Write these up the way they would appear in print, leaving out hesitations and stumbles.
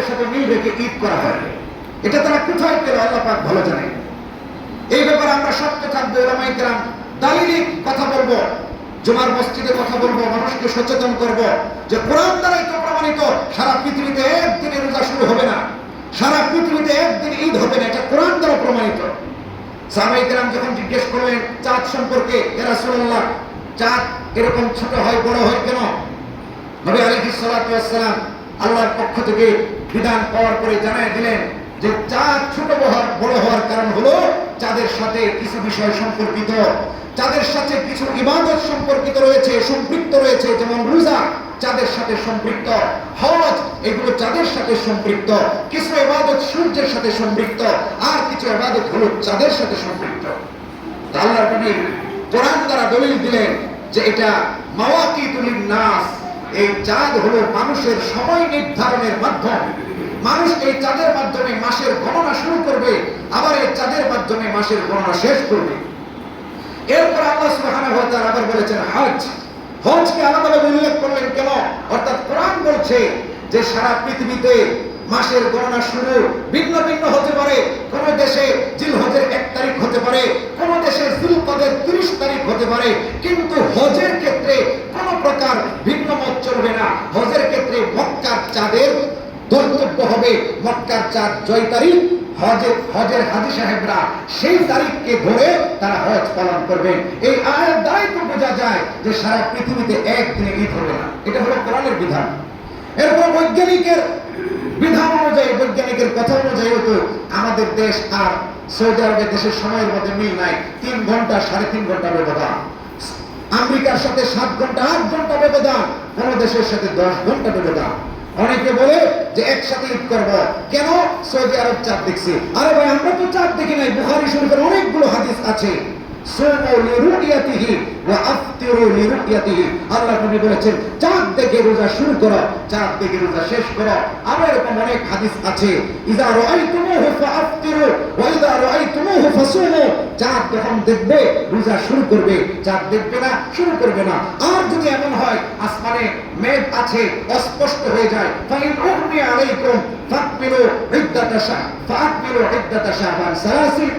সাথে মিল রেখে ঈদ করা হয়। এটা তারা কোথায় পেল আল্লাহ পাক ভালো জানে। এই ব্যাপারে আমরা সত্য থাকবো, ওলামায়ে কেরাম দালিলিক কথা বলবো, জুমার মসজিদে কথা বলবো, মানুষকে সচেতন করব যে কোরআন দ্বারাই তো প্রমাণিত সারা পৃথিবীতে একদিনে রোজা শুরু হবে না, সারা পৃথিবীতে একদিন ঈদ হবে না, এটা কোরআন দ্বারা প্রমাণিত। সাহাবায়ে কেরাম যখন জিজ্ঞেস করলেন চাঁদ সম্পর্কে, ইয়া রাসূলুল্লাহ চাঁদ এরকম ছোট হয় বড় হয় কেন? নবী আলাইহিস সালাতু ওয়াস সালাম আল্লাহর পক্ষ থেকে বিধান পাওয়ার পরে জানায় দিলেন যে চাঁদ ছোট বড় হওয়ার কারণ হলো চাঁদের সাথে কিছু বিষয় সম্পর্কিত, চাঁদের সাথে কিছু ইবাদত সম্পর্কিত রয়েছে, সম্পৃক্ত রয়েছে, যেমন রোজা চাঁদের সাথে সম্পৃক্ত, হজ এগুলো চাঁদের সাথে সম্পৃক্ত, কিছু ইবাদত সূর্যের সাথে সম্পৃক্ত, আর কিছু ইবাদত হলো চাঁদের সাথে সম্পৃক্ত। আল্লাহর নবী কোরআন দ্বারা দলিল দিলেন যে এটা মাওয়াকিতুল নাস, এই চাঁদ হলো মানুষের সময় নির্ধারণের মাধ্যম। মানুষ এই চাঁদের মাধ্যমে মাসের গণনা শুরু করবে, আবার এই চাঁদের মাধ্যমে মাসের গণনা শেষ করবে। এরপর আল্লাহ সুবহানাহু ওয়া তাআলা আবার বলেছেন হজ, হজকে আলাদাভাবে উল্লেখ করলেন কেন? অর্থাৎ কোরআন বলছে যে সারা পৃথিবীতে মাসের গণনা শুরু ভিন্ন ভিন্ন হতে পারে। কোন দেশে জিলহজের 1 তারিখ হতে পারে, কোন দেশে জিলকদের 30 তারিখ হতে পারে, কিন্তু হজের ক্ষেত্রে কোনো প্রকার ভিন্ন মত চলবে না। হজের ক্ষেত্রে মক্কার চাঁদের ধর্তব্য হবে, মক্কার চাঁদ জয় তারিখ, হজের হাজী সাহেবরা সেই তারিখকে ধরে তারা হজ পালন করবেন। এই আয়াত দ্বারাই তো বোঝা যায় যে সারা পৃথিবীতে একদিনে ঈদ হবে না, এটা হলো কোরআনের বিধান। এরপর বৈজ্ঞানিকের বিধান অনুযায়ী, বৈজ্ঞানিকের কথা অনুযায়ী তো আমাদের দেশ আর সৌদি আরবের দেশের সময়ের মধ্যে মিল নাই। 3 ঘন্টা 3.5 ঘন্টা ব্যবধান, আমেরিকার সাথে 7 ঘন্টা 8 ঘন্টা ব্যবধান, কোন দেশের সাথে 10 ঘন্টা ব্যবধান। অনেকে বলে যে একসাথে ঈদ করব, কেন? সৌদি আরব চাঁদ দেখছে। আরে ভাই আমরা তো চাঁদ দেখি নাই, বুখারী শরীফের অনেকগুলো হাদিস আছে, সুমু লিরুয়াতিহি ওয়া আফতিরু লিরুয়াতিহি। আল্লাহ নবী বলেছেন চাঁদ দেখে রোজা শুরু করো, চাঁদ দেখে রোজা শেষ করো। আবার এরকম অনেক হাদিস আছে, ইযা রাআইতুমুহু ফাআফতিরু ওয়া ইযা রাআইতুমুহু ফাসুমু। চাঁদ যখন দেখবে রোজা শুরু করবে, চাঁদ দেখবে না শুরু করবে না। আর যদি এমন হয় আসমানে মেঘ আছে, অস্পষ্ট হয়ে যায়, ফাইন উগমি আলাইকুম ফাকবিলু ইদ্দাতা শাবান 30।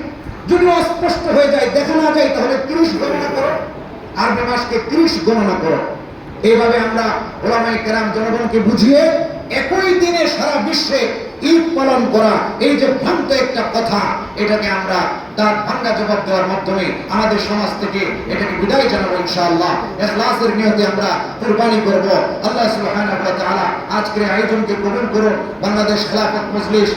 যদি অস্পষ্ট হয়ে যায়, দেখা না যায়, তাহলে 30 গণনা করো, আরবি মাসকে 30 গণনা করো। এইভাবে আমরা ওলামায়ে কেরাম জনগণকে বুঝিয়ে একই দিনে সারা বিশ্বে ঈদ পালন করা, এই যে ভ্রান্ত একটা কথা, এটাকে আমরা তার ভাঙ্গা জবাব দেওয়ার মাধ্যমে আমাদের সমাজ থেকে এটাকে বিদায় জানাবো ইনশাআল্লাহ। ইখলাসের নিয়তে আমরা কুরবানি করব। আল্লাহ সুবহানাহু ওয়া তাআলা আজকের আয়োজনকে কবুল করুন। বাংলাদেশ খেলাফত মজলিস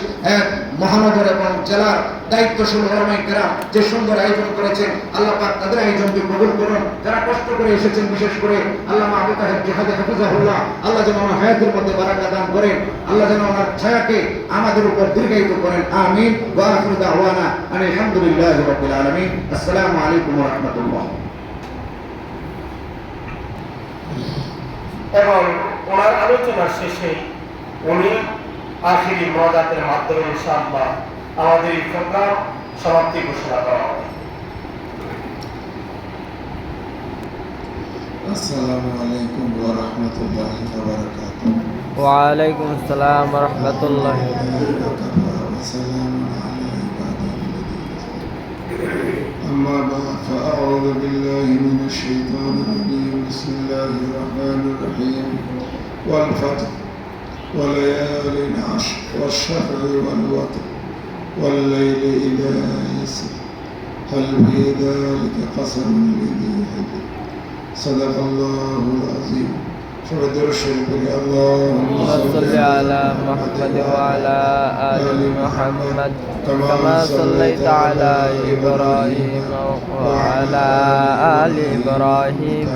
মহানগর এবং জেলার দায়িত্বশীল ওলামায়ে কেরাম যে সুন্দর আয়োজন করেছেন, আল্লাহ পাক তাদের আয়োজনকে কবুল করুন। যারা কষ্ট করে এসেছেন, বিশেষ করে আল্লামা আবু তাহের জিহাদি হাফিজাহুল্লাহ, আল্লাহ যেন ওনার হায়াতের মধ্যে বারাকা দান করেন, আল্লাহ যেন ওনার ছায়াকে আমাদের উপর দীর্ঘায়িত করেন। আমিন। ওয়া আখিরু দাওয়ানা আলহামদুলিল্লাহি রাব্বিল আলামিন। আসসালামু আলাইকুম ওয়া রাহমাতুল্লাহ। এবং ওনার আলোচনার শেষে উনি আখিরি মোনাজাতের মাধ্যমে ইনশাআল্লাহ আমাদের এই প্রোগ্রাম সমাপ্তি ঘোষণা করা হবে। আসসালামু আলাইকুম ওয়া রাহমাতুল্লাহি ওয়া বারাকাতুহু। ওয়া আলাইকুম আসসালাম ওয়া রাহমাতুল্লাহি ওয়া বারাকাতুহু। أما بعد فأعوذ بالله من الشيطان الرجيم. بسم الله الرحمن الرحيم. والفجر وليال عشر والشفع والوتر والليل إذا يسر هل في ذلك قسم لذي حجر. صدق الله العظيم. فبدر الشريف اللهم صل على محمد وعلى آل محمد كما صليت على إبراهيم وعلى آل إبراهيم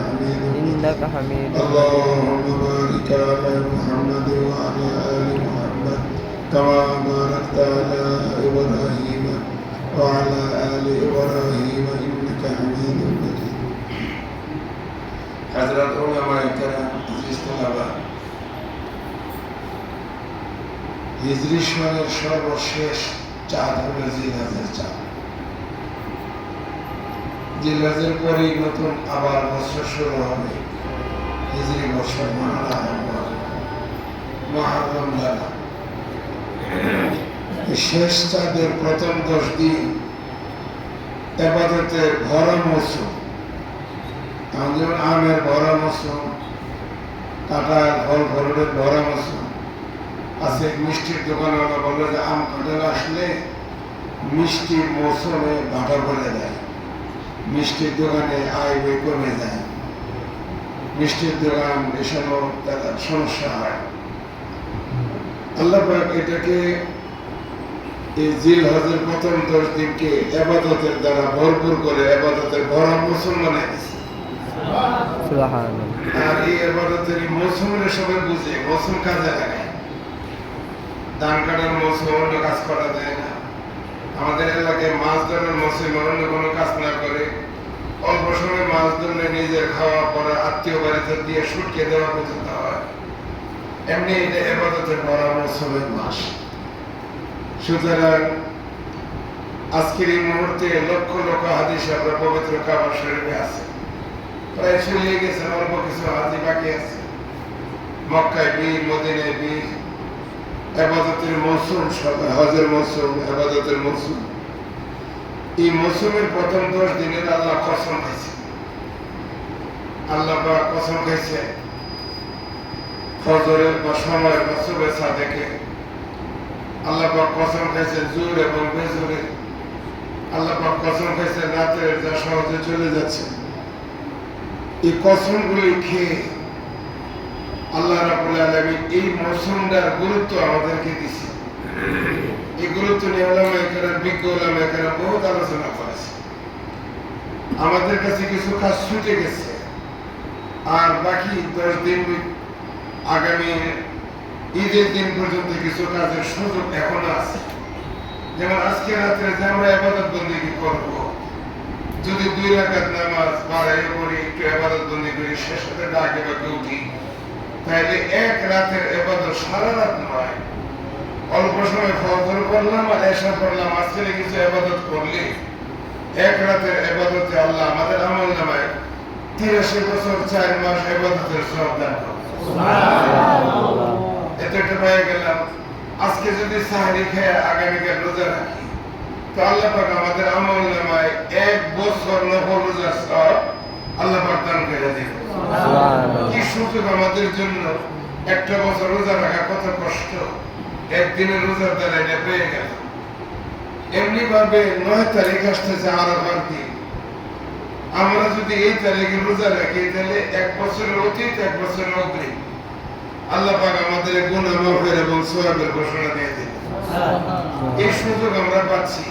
إنك حميد مجيد. اللهم بارك على محمد وعلى آل محمد كما باركت على إبراهيم وعلى آل إبراهيم إنك حميد مجيد. حضرات علماء الكرام عزيز طلبة, হিজরি সনের সর্বশেষ চাঁদ হল জিলহজের চাঁদ। জিলহজের পরেই নতুন আবার বছর শুরু হবে, হিজরি বছর মুহররম দ্বারা। শেষ চাঁদের প্রথম 10 দিন এবাদতের ভরা মৌসুম। যেমন আমের ভরা মৌসুম, কাঁঠাল ফল ফলের ভরা মৌসুম আছে। মিষ্টির দোকানওয়ালা বললো যে আম কাঁঠাল আসলে মিষ্টির মৌসুমে ভাটা পড়ে যায়, মিষ্টির দোকানে আয় ব্যয় কমে যায়, মিষ্টির দোকান এসব তাদের সমস্যা হয়। আল্লাহ পাক এটাকে এই জিল হজের প্রথম 10 দিনকে এবাদতের দ্বারা ভরপুর করে এবাদতের ভরা মৌসুম বানিয়ে দিয়েছে। সুবহানাল্লাহ। আর এই এবাদতের এই মৌসুমের সবাই বুঝে, মৌসুম কাজে লাগায়। ধান কাটার মৌসুম অন্য কাজ করা যায় না। আমাদের এলাকায় মাছ ধরার মৌসুমে অন্য কোনো কাজ না করে অল্প সময় মাছ ধরলে নিজের খাওয়া পড়া আত্মীয় বাড়িতে দিয়ে শুটকে দেওয়া পর্যন্ত হয়। এমনি এটা এবাদতের ভরা মৌসুমের মাস। সুতরাং আজকের এই মুহূর্তে লক্ষ লক্ষ হাদিস আমরা পবিত্র কাবা শরীফে আছে, প্রায় চলে গেছে, অল্প কিছু হাজি বাকি আছে। মক্কায় বীর, মদিনায় বীর, এবাদতের মৌসুম, হজের মৌসুম, এবাদতের মৌসুম। এই মৌসুমের প্রথম 10 দিনের আল্লাহ কসম খাইছে। আল্লাহ পাক কসম খাইছে ফজরের বা সময় বা সুবহে সাদেকে। আল্লাহ পাক কসম খাইছে জোর এবং বেজোরে। আল্লাহ পাক কসম খাইছে রাতের যা সহজে চলে যাচ্ছে। এই কসমগুলি খেয়ে আল্লাহ রাব্বুল আলামিন এই মৌসুমটার গুরুত্ব আমাদেরকে দিছে। এই গুরুত্ব নিয়ে উলামায়ে কেরাম, বিজ্ঞ উলামায়ে কেরাম বহুত আলোচনা করেছে। আমাদের কাছে কিছু কাজ ছুটে গেছে, আর বাকি 10 দিন আগামী ঈদের দিন পর্যন্ত কিছু কাজের সুযোগ এখনো আছে। যেমন আজকে রাত্রে যে আমরা ইবাদত বন্দেগী করব, যদি 2 রাকাত নামাজ বাড়াই করি, একটু ইবাদত বন্দেগী করি, শেষে ডাকে বাকে উঠি, তাহলে এক রাতের ইবাদত সারা রাত নয়। অল্প সময় ফজর করলাম আর এশা করলাম, আজকে কিছু ইবাদত করলে এক রাতের ইবাদতে আল্লাহ আমাদের আমল নামায় 83 বছর 4 মাস ইবাদতের সওয়াব দান করবে। সুবহানাল্লাহ। এটা পেয়ে গেলাম। আজকে যদি সাহরি খেয়ে আগামীকাল রোজা রাখি, তো আল্লাহ পাক আমাদের আমল নামায় 1 বছর নফল রোজার সওয়াব আল্লাহ পাক দান করে দিবেন। সুবহানাল্লাহ। কি সুযোগ আমাদের জন্য! একটা বছর রোজা রাখা কত কষ্ট, একদিনের রোজার দ্বারা এটা পেয়ে গেল। এমনি ভাবে 9 তারিখ আসতেছে আরাফার দিন। আমরা যদি এই তারিখে রোজা রাখি, তাহলে 1 বছরের অতীত, 1 বছরের অগ্রিম আল্লাহ পাক আমাদের গুনাহ মাফের এবং সওয়াবের ঘোষণা দিয়ে দিবেন। এই সুযোগ আমরা পাচ্ছি।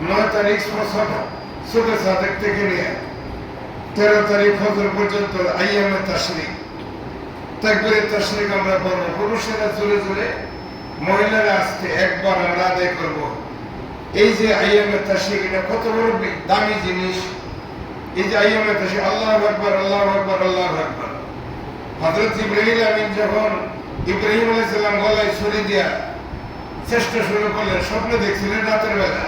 9 তারিখ সুবহে সাদেক থেকে নিয়ে 13 তারিখ ফজর পর্যন্ত আইয়ামে তাশরিক, তাকবীরে তাশরিক আমরা পড়ব। পুরুষেরা জোরে জোরে, মহিলারা আস্তে একবার আমরা আদায় করব। এই যে আইয়ামে তাশরিক, এটা কত বড় দামি জিনিস। এই যে আইয়ামে তাশরিক, আল্লাহু আকবার, আল্লাহু আকবার, আল্লাহু আকবার। হযরত জিবরাইল আমিন যখন ইব্রাহিম আলাইহিস সালাম গলায় ছুরি দিয়া চেষ্টা শুরু করলেন, স্বপ্নে দেখছিলেন রাতের বেলা।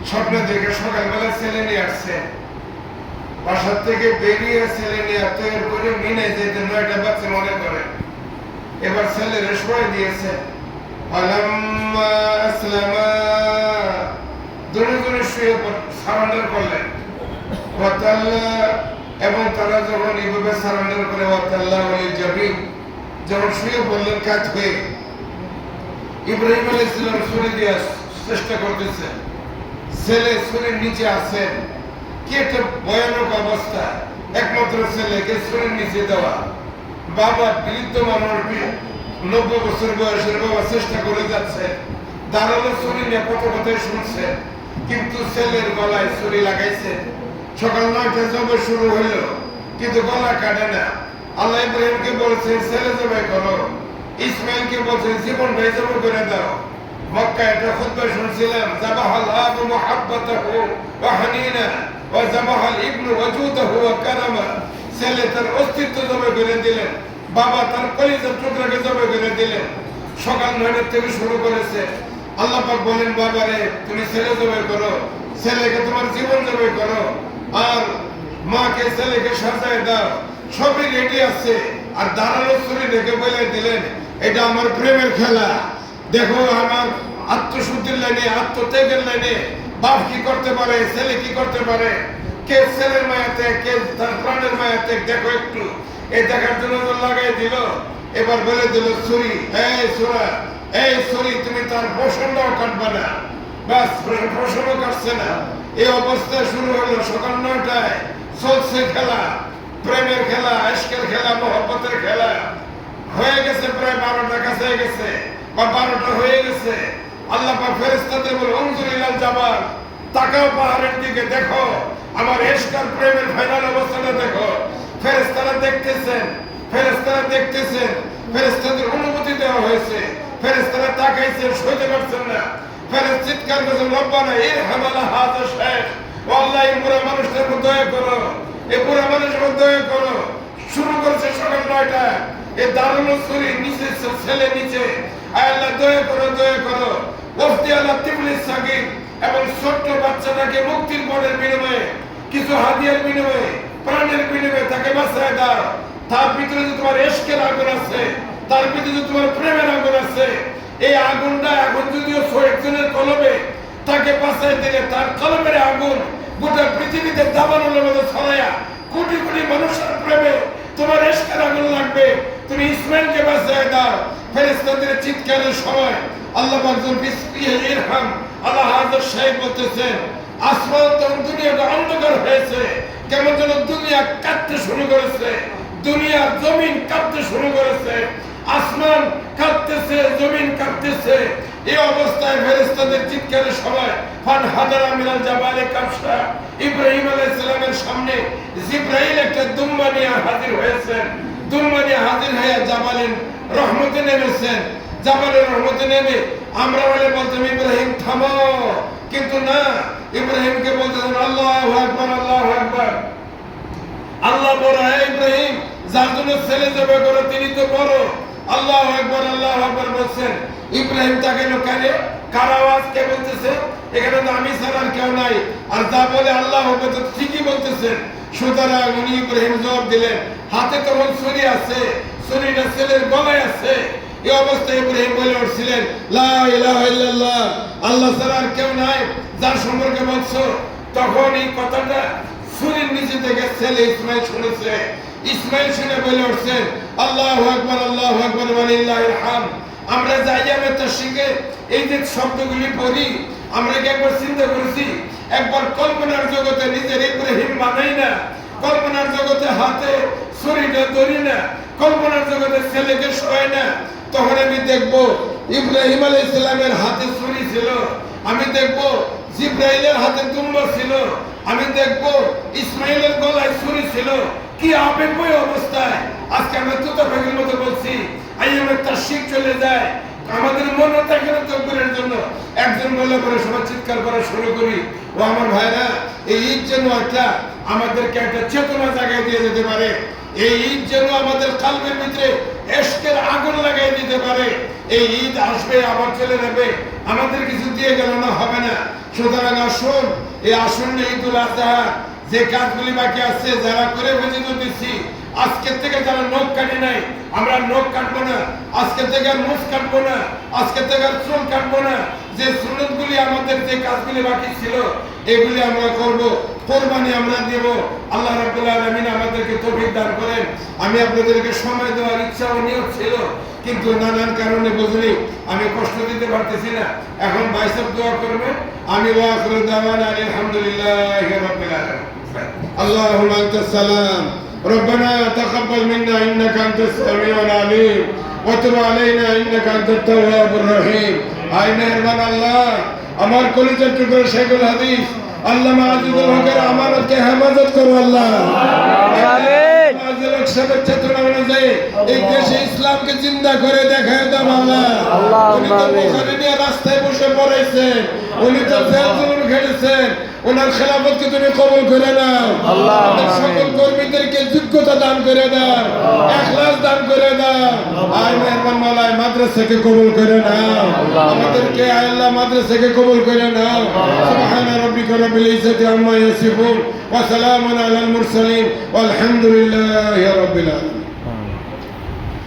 স্বপ্নে দেখে সকালবেলা ছেলে নিয়ে আসছে, বাসার থেকে বেরিয়ে ছেলে নিয়ে তৈরি করে মিনে যেতে 9টা বাচ্চা মনে করেন। এবার ছেলের শোয় দিয়েছে। ফালাম্মা আসলামা, দূরে দূরে শুয়ে সারেন্ডার করলেন। ওয়াতাল্লা, এবং তারা যখন এইভাবে সারেন্ডার করে ওয়াতাল্লা ওয়ালিল জাবিন, যখন শুয়ে বললেন কাজ হয়ে, ইব্রাহিম আলাইহিস সালাম ছুরি দিয়ে চেষ্টা করতেছে, ছেলে ছুরির নিচে আছেন। কি একটা ভয়ানক অবস্থা! একমাত্র ছেলেকে ছুরির নিচে দেওয়া। বাবা বৃদ্ধ মানুষ, 90 বছর বয়সের বাবা চেষ্টা করে যাচ্ছে, দাঁড়ালো ছুরি নিয়ে কত কথাই শুনছে, কিন্তু ছেলের গলায় ছুরি লাগাইছে। সকাল 9টায় জবাই শুরু হইল, কিন্তু গলা কাটে না। আল্লাহ ইব্রাহিমকে বলছেন ছেলে জবাই করো, ইসমাইলকে বলছেন জীবনটাই জবাই করে দাও। মক্কায় একটা খুতবা শুনছিলাম, যাবাহাল আবু মুহাব্বাতাহু ওয়া হানিনা ওয়া যাবাহাল ইবনু ওয়াজুদাহু ওয়া কারামা। ছেলে তার অস্তিত্ব জবাই করে দিলেন, বাবা তার কলিজার টুকরাকে জবাই করে দিলেন। সকাল 9টা থেকে শুরু করেছে। আল্লাহ পাক বলেন, বাবারে তুমি ছেলে জবাই করো, ছেলেকে তোমার জীবন জবাই করো, আর মাকে ছেলেকে সাজায় দাও। সবই রেডি আছে। আর দাঁড়ালো ছুরি রেখে বলে দিলেন, এটা আমার প্রেমের খেলা, দেখো আমার আত্মশুদ্ধির লাইনে, আত্মত্যাগের লাইনে বাপ কি করতে পারে, ছেলে কি করতে পারে, কে ছেলের মায়াতে, কে তার প্রাণের মায়াতে। দেখো একটু এই দেখার জন্য তো লাগাই দিল, এবার বলে দিল ছুরি, এই সুরা, এই ছুরি তুমি তার বসনটাও কাটবা না। বাস বসনও কাটছে না। এই অবস্থা শুরু হলো সকাল 9টায়, চলছে খেলা, প্রেমের খেলা, আশকের খেলা, মহব্বতের খেলা। হয়ে গেছে প্রায় 12টা কাছে গেছে বা 12টা হয়ে গেছে। আল্লাহ পাক ফেরেশতাদের বলে উনজুর ইলাল জাবাল, তাকাও পাহাড়ের দিকে, দেখো আমার ইশকার প্রেমের ফাইনাল অবস্থাটা দেখো। ফেরেশতারা দেখতেছেন, ফেরেশতারা দেখতেছেন, ফেরেশতাদের অনুমতি দেওয়া হয়েছে। ফেরেশতারা তাকাইছেন, সইতে পারছেন না। ফেরেশতা চিৎকার করেছেন, রব্বানা ইরহামানা হাযা শাইখ, ও আল্লাহ এই বুড়া মানুষটার উপর দয়া করো, এই বুড়া মানুষের উপর দয়া করো। শুরু করেছে সকাল 9টা, এই দারুণ ছুরি নিচে, ছেলে নিচে, আয় আল্লাহ দয়া করো, দয়া করো। মুফতি আল্লাহ তিবলিস সাগীর এবং ছোট্ট বাচ্চাটাকে মুক্তির পণের বিনিময়ে, কিছু হাদিয়ার বিনিময়ে, প্রাণের বিনিময়ে তাকে বাঁচায় দাও। তার ভিতরে যে তোমার ইশকের আগুন আছে, তার ভিতরে যে তোমার প্রেমের আগুন আছে, এই আগুনটা এখন যদিও একজনের কলবে, তাকে বাঁচায় দিলে তার কলমের আগুন গোটা পৃথিবীতে দাবানলের মতো ছড়ায়া কোটি কোটি মানুষের প্রেমে তোমার ইশকের আগুন লাগবে। তুমি ইসমাইলকে বাঁচায় দাও। ফেরেশতাদের চিৎকারের সময় আল্লাহ পাক ইরহাম আল্লাহ হাযা শাইখ বলতেছেন, আসমান তখন দুনিয়াটা অন্ধকার হয়েছে, কেমন যেন দুনিয়া কাঁপতে শুরু করেছে, দুনিয়া জমিন কাঁপতে শুরু করেছে, আসমান কাঁপতেছে, জমিন কাঁপতেছে। এই অবস্থায় ফেরেশতাদের চিৎকারের সময় ফান হাদারা মিনাল জাবালে কাবসা, ইব্রাহিম আলাইহিস সালামের সামনে জিবরাইল একটা দুম্বা নিয়ে হাজির হয়েছেন। দুম্বা নিয়ে হাজির হয়ে জাবালের রহমতে নেমেছেন। জাবালের রহমতে নেমে আমরা বলে বলতাম ইব্রাহিম থামো, কিন্তু না, ইব্রাহিমকে বলতেছেন আল্লাহু আকবার, আল্লাহু আকবার। আল্লাহ বড়, হে ইব্রাহিম, যার জন্য ছেলে জবাই করো তিনি তো বড়। আল্লাহু আকবার, আল্লাহু আকবার বলছেন। ইব্রাহিম তাকে কেন, কার আওয়াজ কে বলতেছে? এখানে তো আমি ছাড়া আর কেউ নাই। আর যা বলে আল্লাহ হবে তো ঠিকই বলতেছেন। সুতরাং উনি ইব্রাহিম জবাব দিলেন, হাতে তখন ছুরি আছে, ছুরিটা ছেলের গলায় আছে। এই অবস্থায় ইব্রাহিম বলে উঠছিলেন, লা ইলাহা ইল্লাল্লাহ, আল্লাহ ছাড়া আর কেউ নাই যার সম্পর্কে বলছো। তখন এই কথাটা ছুরির নিচে থেকে ছেলে ইসমাইল শুনেছে। ইসমাইল শুনে বলে উঠছেন, আল্লাহু আকবার, আল্লাহু আকবার ওয়া লিল্লাহিল হামদ। আমরা যাইয়ামে তাশরিকে এই যে শব্দগুলি পড়ি, আমরা কি একবার চিন্তা করেছি? একবার কল্পনার জগতে নিজের ইব্রাহিম বানাই না, কল্পনার জগতে হাতে ছুরিটা ধরি না, কল্পনার জগতে ছেলেকে শোয় না। তখন আমি দেখবো ইব্রাহিম আলাইহিস সালামের হাতে ছুরি ছিল, আমি দেখবো জিবরাইলের হাতে দুম্বা ছিল, আমি দেখবো ইসমাইলের গলায় ছুরি ছিল। কি আবেগময় অবস্থায় আজকে আমরা তুতা পাখির মতো বলছি, আইয়ামে তাশরিক চলে যায়, আমাদের মনে থাকে না তকবীরের জন্য। একজন বলে পরে সবাই চিৎকার করা শুরু করি। ও আমার ভাইরা, এই ঈদ যেন একটা আমাদেরকে একটা চেতনা জাগায় দিয়ে যেতে পারে। এই ঈদ যেন আমাদের কালবের ভিতরে ইশকের আগুন লাগাই দিতে পারে। এই ঈদ আসবে, আবার চলে যাবে, আমাদের কিছু দিয়ে গেল না, হবে না। সুতরাং আসুন, এই আসন্ন ঈদুল আজহা যে কাজগুলি বাকি আছে যারা করে ফেলে দিচ্ছি, আজকের থেকে যারা নখ কাটি নাই, আমরা নখ কাটবো না, আজকের থেকে আর মুখ কাটবো না, আজকের থেকে আর চুল কাটবো না। যে সুন্নতগুলি আমাদের, যে কাজগুলি বাকি ছিল, এগুলি আমরা করব, কোরবানি আমরা দেব। আল্লাহ রাব্বুল আলামিন আমাদেরকে তৌফিক দান করেন। আমি আপনাদেরকে সময় দেওয়ার ইচ্ছা ও নিয়ত ছিল, কিন্তু নানান কারণে বুঝলি আমি কষ্ট দিতে পারতেছি না। এখন ভাইসাব দোয়া করবে, আমি ওয়া আখিরু দাওয়ানা আলহামদুলিল্লাহি রাব্বিল আলামিন। আল্লাহুম্মা আনতাস সালাম, ربنا تقبل منا انك انت السميع العليم وتب علينا انك انت التواب الرحيم। আয় মেহেরবান আল্লাহ, আমার কলিজার টুকরো শেখুল হাদিস আল্লামা আজিজুল হকের আমানতকে হেফাজত করো আল্লাহ। আমিন। আজিজুল হক সাহেবের চেতনা অনুযায়ী এই দেশে ইসলামকে জিন্দা করে দেখায় দাও আল্লাহ। উনি তো বুখারী নিয়ে রাস্তায় বসে পড়াইছেন, উনি তো জেল জুলুম খেটেছেন, ওনার খেলাফতকে তুমি কবুল করে নাও আল্লাহ। সকল কর্মীদেরকে যোগ্যতা দান করে দাও, ইখলাস দান করে দাও। আয় মেহেরবান মাওলা, মাদ্রাসাকে কবুল করে নাও, আমাদেরকে আল্লাহ মাদ্রাসাকে কবুল করে নাও। সুবহান রাব্বিকা রাব্বিল ইজ্জাতি আম্মা ইয়াসিফুন ওয়া সালামুন আলাল মুরসালিন ওয়াল হামদুলিল্লাহি রাব্বিল আলামিন।